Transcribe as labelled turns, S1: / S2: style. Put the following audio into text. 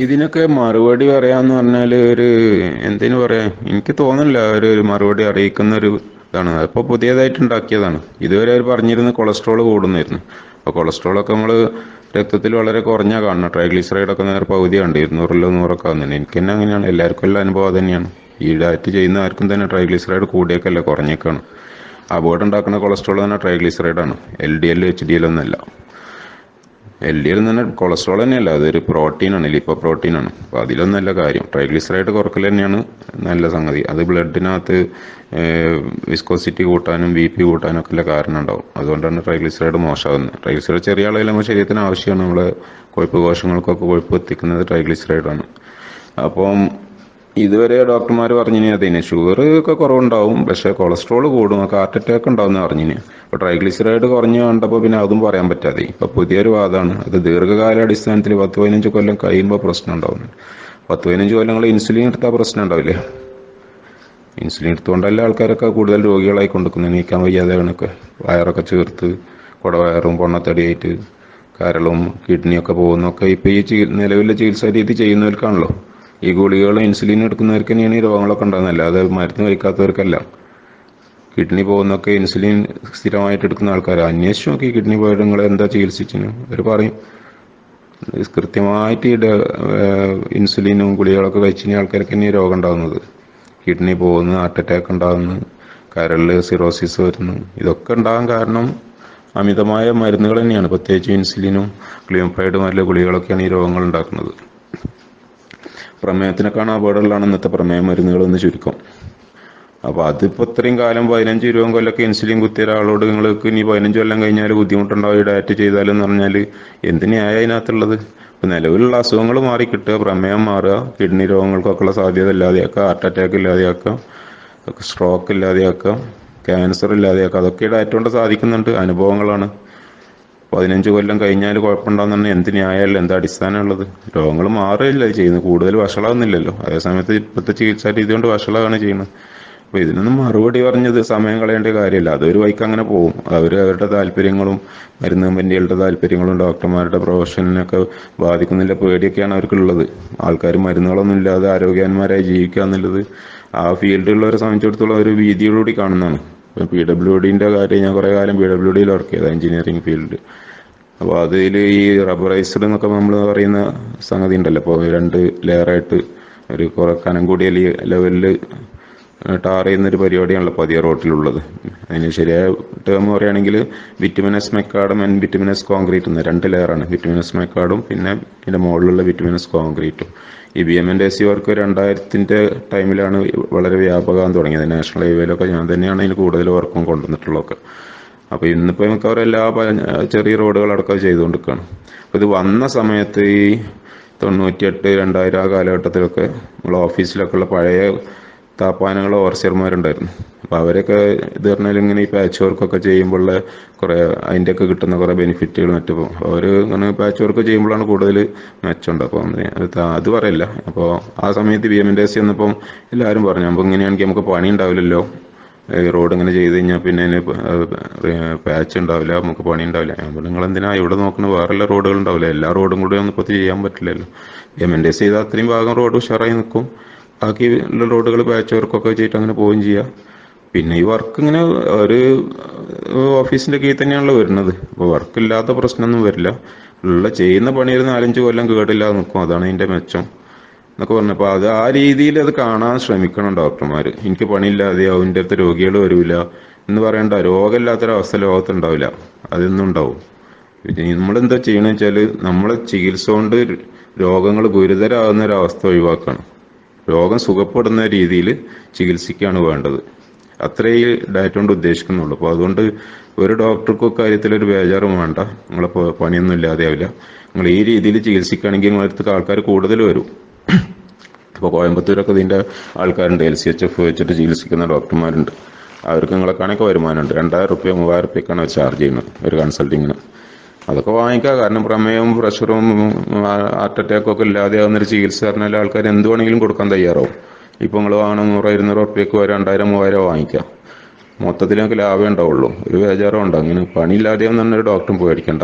S1: ഇതിനൊക്കെ മറുപടി പറയാന്ന് പറഞ്ഞാൽ ഒരു എന്തിനു പറയാ, എനിക്ക് തോന്നുന്നില്ല ഒരു മറുപടി അറിയിക്കുന്ന ഒരു ഇതാണ്. അതിപ്പോൾ പുതിയതായിട്ട് ഉണ്ടാക്കിയതാണ്. ഇതുവരെ അവർ പറഞ്ഞിരുന്നത് കൊളസ്ട്രോൾ കൂടുന്നായിരുന്നു. അപ്പോൾ കൊളസ്ട്രോളൊക്കെ നമ്മൾ രക്തത്തിൽ വളരെ കുറഞ്ഞാൽ കാണണം. ട്രൈഗ്ലിസറൈഡൊക്കെ നേരെ പകുതി കണ്ട് 200 100 ആകുന്നുണ്ട്. എനിക്ക് തന്നെ അങ്ങനെയാണ്, എല്ലാവർക്കും എല്ലാ അനുഭവം തന്നെയാണ്. ഈ ഡയറ്റ് ചെയ്യുന്ന ആർക്കും തന്നെ ട്രൈഗ്ലിസറൈഡ് കൂടിയേക്കല്ല കുറഞ്ഞേക്കാണ്. അപകടം ഉണ്ടാക്കുന്ന കൊളസ്ട്രോൾ തന്നെ ട്രൈഗ്ലിസറൈഡാണ്, LDL HDL ഒന്നല്ല. LDL എന്ന് പറഞ്ഞാൽ കൊളസ്ട്രോൾ തന്നെയല്ല, അതൊരു പ്രോട്ടീനാണ്, ലിപ്പോ പ്രോട്ടീനാണ്. അപ്പോൾ അതിലൊന്നല്ല കാര്യം. ട്രൈഗ്ലിസറൈഡ് കുറക്കൽ തന്നെയാണ് നല്ല സംഗതി. അത് ബ്ലഡിനകത്ത് വിസ്കോസിറ്റി കൂട്ടാനും BP കൂട്ടാനും ഒക്കെ ഉള്ള കാരണം ഉണ്ടാവും. അതുകൊണ്ടാണ് ട്രൈഗ്ലിസറൈഡ് മോശമാകുന്നത്. ട്രൈഗ്ലിസറൈഡ് ചെറിയ അളവിൽ നമ്മുടെ ശരീരത്തിന് ആവശ്യമാണ്. നമ്മളെ കൊഴുപ്പ് കോശങ്ങൾക്കൊക്കെ കൊഴുപ്പ് എത്തിക്കുന്നത് ട്രൈഗ്ലിസറൈഡാണ്. അപ്പം ഇതുവരെ ഡോക്ടർമാർ പറഞ്ഞിനി അതിന് ഷുഗർ ഒക്കെ കുറവുണ്ടാവും, പക്ഷേ കൊളസ്ട്രോൾ കൂടും, ഹാർട്ട് അറ്റാക്ക് ഉണ്ടാവും എന്ന് പറഞ്ഞിന്. അപ്പോൾ ട്രൈഗ്ലിസറൈഡ് കുറഞ്ഞു കണ്ടപ്പോൾ പിന്നെ അതും പറയാൻ പറ്റാതെ ഇപ്പോൾ പുതിയൊരു വാദമാണ്. അത് ദീർഘകാലാടിസ്ഥാനത്തിൽ 10-15 കൊല്ലം കഴിയുമ്പോൾ പ്രശ്നം ഉണ്ടാവുന്നു. 10-15 കൊല്ലങ്ങൾ ഇൻസുലിൻ എടുത്താൽ പ്രശ്നം ഉണ്ടാവില്ലേ? ഇൻസുലിൻ എടുത്തുകൊണ്ടല്ല ആൾക്കാരൊക്കെ കൂടുതൽ രോഗികളായി കൊണ്ടുക്കുന്നത്. നീക്കാൻ വയ്യാതെ കണക്ക് വയറൊക്കെ ചേർത്ത് കുടവയറും പൊണ്ണത്തടിയായിട്ട് കരളും കിഡ്നിയൊക്കെ പോകുന്നൊക്കെ ഇപ്പോൾ ഈ നിലവിലെ ചികിത്സാ രീതി ചെയ്യുന്നവർക്കാണല്ലോ. ഈ ഗുളികകളും ഇൻസുലിൻ എടുക്കുന്നവർക്ക് തന്നെയാണ് ഈ രോഗങ്ങളൊക്കെ ഉണ്ടാകുന്നത്, അല്ലാതെ മരുന്ന് കഴിക്കാത്തവർക്കല്ല. കിഡ്നി പോകുന്നൊക്കെ ഇൻസുലിൻ സ്ഥിരമായിട്ട് എടുക്കുന്ന ആൾക്കാർ അന്വേഷിച്ച് നോക്കി. കിഡ്നി പോയിട്ട് നിങ്ങൾ എന്താ ചികിത്സിച്ചിന് അവർ പറയും. കൃത്യമായിട്ട് ഇൻസുലിനും ഗുളികളൊക്കെ കഴിച്ചിന് ആൾക്കാർക്ക് തന്നെ രോഗം ഉണ്ടാകുന്നത്. കിഡ്നി പോകുന്നു, ഹാർട്ട് അറ്റാക്ക് ഉണ്ടാകുന്നു, കരളിൽ സിറോസിസ് വരുന്നു. ഇതൊക്കെ ഉണ്ടാകാൻ കാരണം അമിതമായ മരുന്നുകൾ തന്നെയാണ്. പ്രത്യേകിച്ച് ഇൻസുലിനും ഗ്ലിയോഫൈഡും അല്ല ഗുളികളൊക്കെയാണ് ഈ രോഗങ്ങൾ ഉണ്ടാക്കുന്നത്. പ്രമേഹത്തിനൊക്കെയാണ് അപകടമുള്ളതാണ് ഇന്നത്തെ പ്രമേയ മരുന്നുകളെന്ന് ചുരുക്കം. അപ്പോൾ അതിപ്പോൾ ഇത്രയും കാലം 15-20 കൊല്ലമൊക്കെ ഇൻസുലിൻ കുത്തിയ ഒരാളോട് നിങ്ങൾക്ക് ഇനി 15 കൊല്ലം കഴിഞ്ഞാൽ ബുദ്ധിമുട്ടുണ്ടാവും ഈ ഡയറ്റ് ചെയ്താലെന്ന് പറഞ്ഞാൽ എന്തിനായ അതിനകത്തുള്ളത്? ഇപ്പോൾ നിലവിലുള്ള അസുഖങ്ങൾ മാറി കിട്ടുക, പ്രമേഹം മാറുക, കിഡ്നി രോഗങ്ങൾക്കൊക്കെയുള്ള സാധ്യത ഇല്ലാതെയാക്കുക, ഹാർട്ട് അറ്റാക്ക് ഇല്ലാതെയാക്കുക, സ്ട്രോക്ക് ഇല്ലാതെയാക്കുക, ക്യാൻസർ ഇല്ലാതെയാക്കുക. അതൊക്കെ ഈ ഡയറ്റ് കൊണ്ട് സാധിക്കുന്നുണ്ട്. അനുഭവങ്ങളാണ്. 15 കൊല്ലം കഴിഞ്ഞാൽ കുഴപ്പമുണ്ടാകുന്ന പറഞ്ഞാൽ എന്തിനായാലും എന്താ അടിസ്ഥാനമുള്ളത്? രോഗങ്ങൾ മാറുകയല്ല ചെയ്യുന്നത്, കൂടുതൽ വഷളാകുന്നില്ലല്ലോ. അതേസമയത്ത് ഇപ്പോഴത്തെ ചികിത്സാ രീതി കൊണ്ട് വഷളാണ് ചെയ്യുന്നത്. അപ്പോൾ ഇതിനൊന്നും മറുപടി പറഞ്ഞത് സമയം കളയേണ്ട കാര്യമില്ല. അതൊരു വഴിക്ക് അങ്ങനെ പോകും. അവരുടെ താല്പര്യങ്ങളും മരുന്ന് കമ്പനികളുടെ താല്പര്യങ്ങളും ഡോക്ടർമാരുടെ പ്രൊഫഷനൊക്കെ ബാധിക്കുന്നില്ല പേടിയൊക്കെയാണ് അവർക്കുള്ളത്. ആൾക്കാർ മരുന്നുകളൊന്നും ഇല്ലാതെ ആരോഗ്യവാന്മാരായി ജീവിക്കുക എന്നുള്ളത് ആ ഫീൽഡിലുള്ളവരെ സംബന്ധിച്ചിടത്തോളം ഒരു ഭീതിയോടുകൂടി കാണുന്നതാണ്. PWDന്റെ കാര്യം ഞാൻ കുറേ കാലം PWDയിൽ വർക്ക് ചെയ്ത എഞ്ചിനീയറിംഗ് ഫീൽഡ്. അപ്പോൾ അതിൽ ഈ റബ്ബറൈസ്ഡ് എന്നൊക്കെ നമ്മൾ പറയുന്ന സംഗതി ഉണ്ടല്ലോ. അപ്പോൾ 2 ലെയറായിട്ട് ഒരു കുറെ കനം കൂടിയ ലെവലിൽ ടാർ ചെയ്യുന്നൊരു പരിപാടിയാണല്ലോ പതിയ റോട്ടിലുള്ളത്. അതിന് ശരിയായ ടേം പറയുകയാണെങ്കിൽ ബിറ്റുമിനസ് മെക്കാഡും ആൻഡ് ബിറ്റുമിനസ് കോൺക്രീറ്റ് എന്ന 2 ലെയറാണ്. ബിറ്റുമിനസ് മെക്കാഡും പിന്നെ ഇതിൻ്റെ മുകളിലുള്ള ബിറ്റുമിനസ് കോൺക്രീറ്റും. ഈ BMNTC വർക്ക് 2000-ന്റെ ടൈമിലാണ് വളരെ വ്യാപകം തുടങ്ങിയത്. നാഷണൽ ഹൈവേയിലൊക്കെ ഞാൻ തന്നെയാണ് അതിന് കൂടുതൽ വർക്കും കൊണ്ടുവന്നിട്ടുള്ളതൊക്കെ. അപ്പോൾ ഇന്നിപ്പോൾ മിക്കവാറും എല്ലാ ചെറിയ റോഡുകളടക്കം ചെയ്തുകൊണ്ടിരിക്കുകയാണ്. അപ്പോൾ ഇത് വന്ന സമയത്ത് ഈ 98 2000 ആ കാലഘട്ടത്തിലൊക്കെ നമ്മൾ ഓഫീസിലൊക്കെ ഉള്ള പഴയ താപ്പാനങ്ങൾ ഓവർസിയർമാരുണ്ടായിരുന്നു. അപ്പോൾ അവരൊക്കെ ഇത് പറഞ്ഞാൽ ഇങ്ങനെ ഈ പാച്ച് വർക്കൊക്കെ ചെയ്യുമ്പോഴുള്ള കുറേ അതിൻ്റെയൊക്കെ കിട്ടുന്ന കുറേ ബെനിഫിറ്റുകൾ മറ്റും അവർ ഇങ്ങനെ പാച്ച് വർക്ക് ചെയ്യുമ്പോഴാണ് കൂടുതൽ മെച്ചമുണ്ട്. അപ്പോൾ അത് പറയില്ല. അപ്പോൾ ആ സമയത്ത് BMNTC വന്നപ്പം എല്ലാവരും പറഞ്ഞു അപ്പോൾ ഇങ്ങനെയാണെങ്കിൽ നമുക്ക് പണി ഉണ്ടാവില്ലല്ലോ, റോഡ് ഇങ്ങനെ ചെയ്ത് കഴിഞ്ഞാൽ പിന്നെ അതിന് പാച്ച് ഉണ്ടാവില്ല, നമുക്ക് പണി ഉണ്ടാവില്ല. അപ്പോൾ നിങ്ങൾ എന്തിനാ ഇവിടെ നോക്കുന്നത്? വേറെ റോഡുകൾ ഉണ്ടാവില്ല, എല്ലാ റോഡും കൂടെ ഒന്നും ഇപ്പോൾ ചെയ്യാൻ പറ്റില്ലല്ലോ. BMNTC ചെയ്താൽ അത്രയും ഭാഗം റോഡ് ഉഷാറായി നിൽക്കും, ബാക്കി റോഡുകൾ പാച്ച് വർക്കൊക്കെ ചെയ്തിട്ട് അങ്ങനെ പോവുകയും ചെയ്യുക. പിന്നെ ഈ വർക്ക് ഇങ്ങനെ ഒരു ഓഫീസിൻ്റെ കീഴിൽ തന്നെയാണല്ലോ വരുന്നത്. അപ്പോൾ വർക്കില്ലാത്ത പ്രശ്നമൊന്നും വരില്ല. ചെയ്യുന്ന പണി ഒരു 4-5 കൊല്ലം കേടില്ലാതെ നിൽക്കും. അതാണ് അതിൻ്റെ മെച്ചം എന്നൊക്കെ പറഞ്ഞപ്പോൾ അത് ആ രീതിയിൽ അത് കാണാൻ ശ്രമിക്കണം ഡോക്ടർമാർ. എനിക്ക് പണിയില്ലാതെയാവും, എൻ്റെ അടുത്ത് രോഗികൾ വരില്ല എന്ന് പറയേണ്ട. രോഗമില്ലാത്തൊരവസ്ഥ ലോകത്തുണ്ടാവില്ല, അതൊന്നും ഉണ്ടാവും. നമ്മളെന്താ ചെയ്യണമെന്ന് വെച്ചാൽ നമ്മളെ ചികിത്സ കൊണ്ട് രോഗങ്ങൾ ഗുരുതരമാകുന്ന ഒരവസ്ഥ ഒഴിവാക്കണം. രോഗം സുഖപ്പെടുന്ന രീതിയിൽ ചികിത്സിക്കുകയാണ് വേണ്ടത്. അത്രേ ഈ ഡയറ്റ് കൊണ്ട് ഉദ്ദേശിക്കുന്നുള്ളൂ. അപ്പോൾ അതുകൊണ്ട് ഒരു ഡോക്ടർക്കും കാര്യത്തിലൊരു ബേജാറും വേണ്ട. നിങ്ങളെ പണിയൊന്നും ഇല്ലാതെയാവില്ല. നിങ്ങൾ ഈ രീതിയിൽ ചികിത്സിക്കുകയാണെങ്കിൽ നിങ്ങളടുത്ത് ആൾക്കാർ കൂടുതൽ വരും. ഇപ്പോൾ കോയമ്പത്തൂരൊക്കെ ഇതിൻ്റെ ആൾക്കാരുണ്ട്, LCHF വെച്ചിട്ട് ചികിത്സിക്കുന്ന ഡോക്ടർമാരുണ്ട്. അവർക്ക് നിങ്ങളെ കണക്ക് വരുമാനമുണ്ട്. 2000 രൂപ 3000 രൂപയ്ക്കാണ് അവർ ചാർജ് ചെയ്യുന്നത് ഒരു കൺസൾട്ടിങ്ങിന്. അതൊക്കെ വാങ്ങിക്കുക. കാരണം പ്രമേയവും പ്രഷറും ഹാർട്ട് അറ്റാക്കും ഒക്കെ ഇല്ലാതെയാവുന്നൊരു ചികിത്സ പറഞ്ഞാൽ ആൾക്കാർ എന്ത് വേണമെങ്കിലും കൊടുക്കാൻ തയ്യാറാവും. ഇപ്പോൾ നിങ്ങൾ വാങ്ങണം 100-200 രൂപയ്ക്ക് 2000-3000 വാങ്ങിക്കാം. മൊത്തത്തിൽ നമുക്ക് ലാഭമേ ഉണ്ടാവുള്ളൂ. ഒരു ബേജാറും ഉണ്ടോ? അങ്ങനെ പണിയില്ലാതെയാവും തന്നെ ഒരു ഡോക്ടറും പേടിക്കണ്ട.